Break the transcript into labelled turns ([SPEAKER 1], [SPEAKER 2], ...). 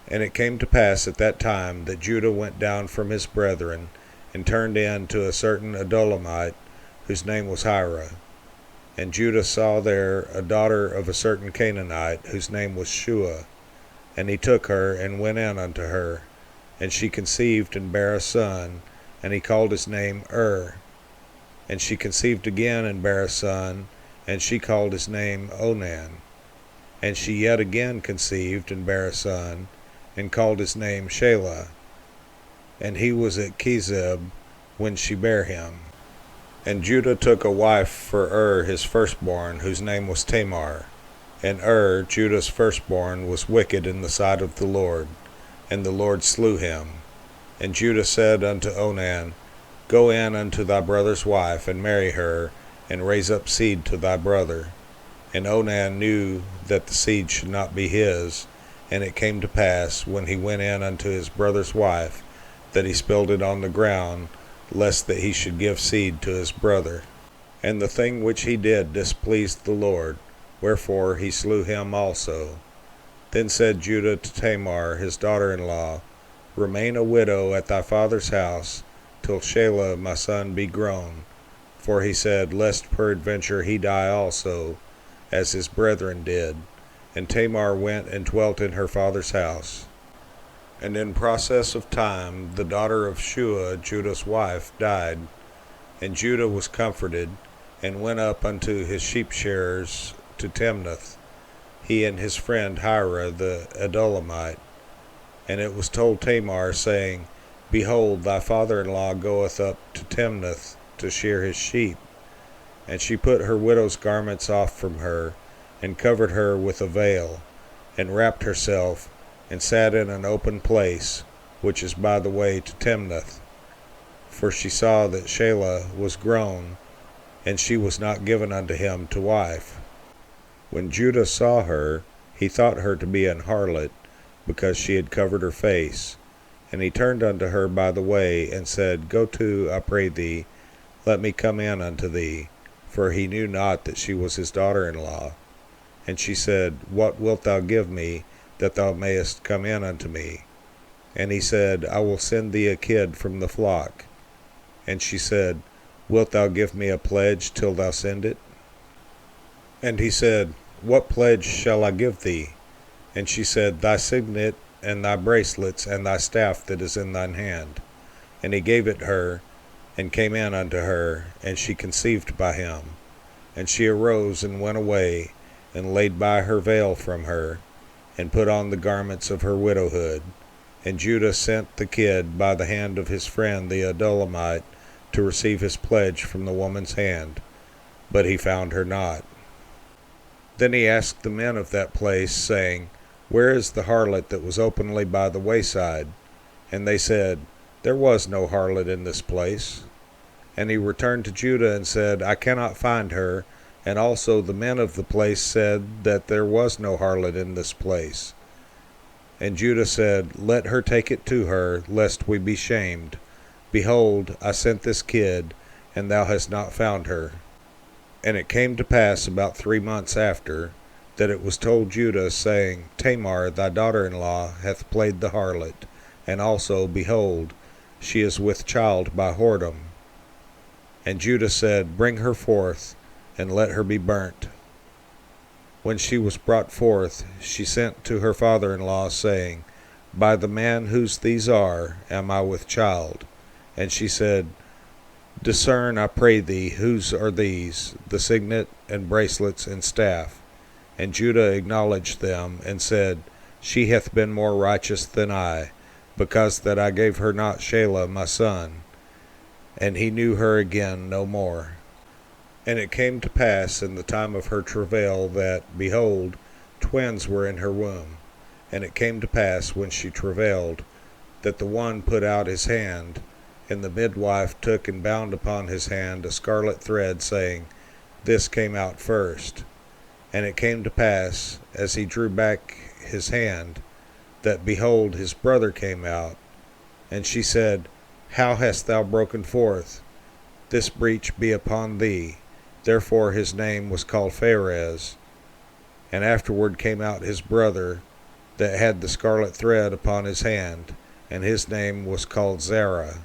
[SPEAKER 1] And it came to pass at that time that Judah went down from his brethren, and turned in to a certain Adulamite, whose name was Hira. And Judah saw there a daughter of a certain Canaanite, whose name was Shua. And he took her, and went in unto her. And she conceived, and bare a son, and he called his name And she conceived again, and bare a son, and she called his name Onan. And she yet again conceived, and bare a son, and called his name Shelah. And he was at Kezib when she bare him. And Judah took a wife for his firstborn, whose name was Tamar. And Judah's firstborn, was wicked in the sight of the Lord, and the Lord slew him. And Judah said unto Onan, Go in unto thy brother's wife, and marry her, and raise up seed to thy brother. And Onan knew that the seed should not be his. And it came to pass, when he went in unto his brother's wife, that he spilled it on the ground, lest that he should give seed to his brother. And the thing which he did displeased the Lord, wherefore he slew him also. Then said Judah to Tamar his daughter-in-law, Remain a widow at thy father's house, till Shelah my son be grown. For he said, Lest peradventure he die also, as his brethren did. And Tamar went and dwelt in her father's house. And in process of time the daughter of Shua, Judah's wife, died. And Judah was comforted, and went up unto his sheep-shearers to Timnath, he and his friend Hira the Adulamite. And it was told Tamar, saying, Behold, thy father-in-law goeth up to Timnath to shear his sheep. And she put her widow's garments off from her, and covered her with a veil, and wrapped herself, and sat in an open place, which is by the way to Timnath. For she saw that Shelah was grown, and she was not given unto him to wife. When Judah saw her, he thought her to be an harlot, because she had covered her face. And he turned unto her by the way, and said, Go to, I pray thee, let me come in unto thee. For he knew not that she was his daughter-in-law. And she said, What wilt thou give me, that thou mayest come in unto me? And he said, I will send thee a kid from the flock. And she said, Wilt thou give me a pledge till thou send it? And he said, What pledge shall I give thee? And she said, Thy signet, and thy bracelets, and thy staff that is in thine hand. And he gave it her, and came in unto her, and she conceived by him. And she arose, and went away, and laid by her veil from her, and put on the garments of her widowhood. And Judah sent the kid by the hand of his friend the Adulamite to receive his pledge from the woman's hand, but he found her not. Then he asked the men of that place, saying, Where is the harlot that was openly by the wayside? And they said, There was no harlot in this place. And he returned to Judah and said, I cannot find her. And also the men of the place said that there was no harlot in this place. And Judah said, Let her take it to her, lest we be shamed. Behold, I sent this kid, and thou hast not found her. And it came to pass about 3 months after, that it was told Judah, saying, Tamar thy daughter-in-law hath played the harlot, and also, behold, she is with child by whoredom. And Judah said, Bring her forth, and let her be burnt. When she was brought forth, she sent to her father-in-law, saying, By the man whose these are, am I with child. And she said, Discern, I pray thee, whose are these, the signet, and bracelets, and staff. And Judah acknowledged them, and said, She hath been more righteous than I, because that I gave her not Shelah my son. And he knew her again no more. And it came to pass in the time of her travail that, behold, twins were in her womb. And it came to pass, when she travailed, that the one put out his hand, and the midwife took and bound upon his hand a scarlet thread, saying, This came out first. And it came to pass, as he drew back his hand, that, behold, his brother came out. And she said, How hast thou broken forth? This breach be upon thee. Therefore his name was called Pharez. And afterward came out his brother, that had the scarlet thread upon his hand, and his name was called Zerah.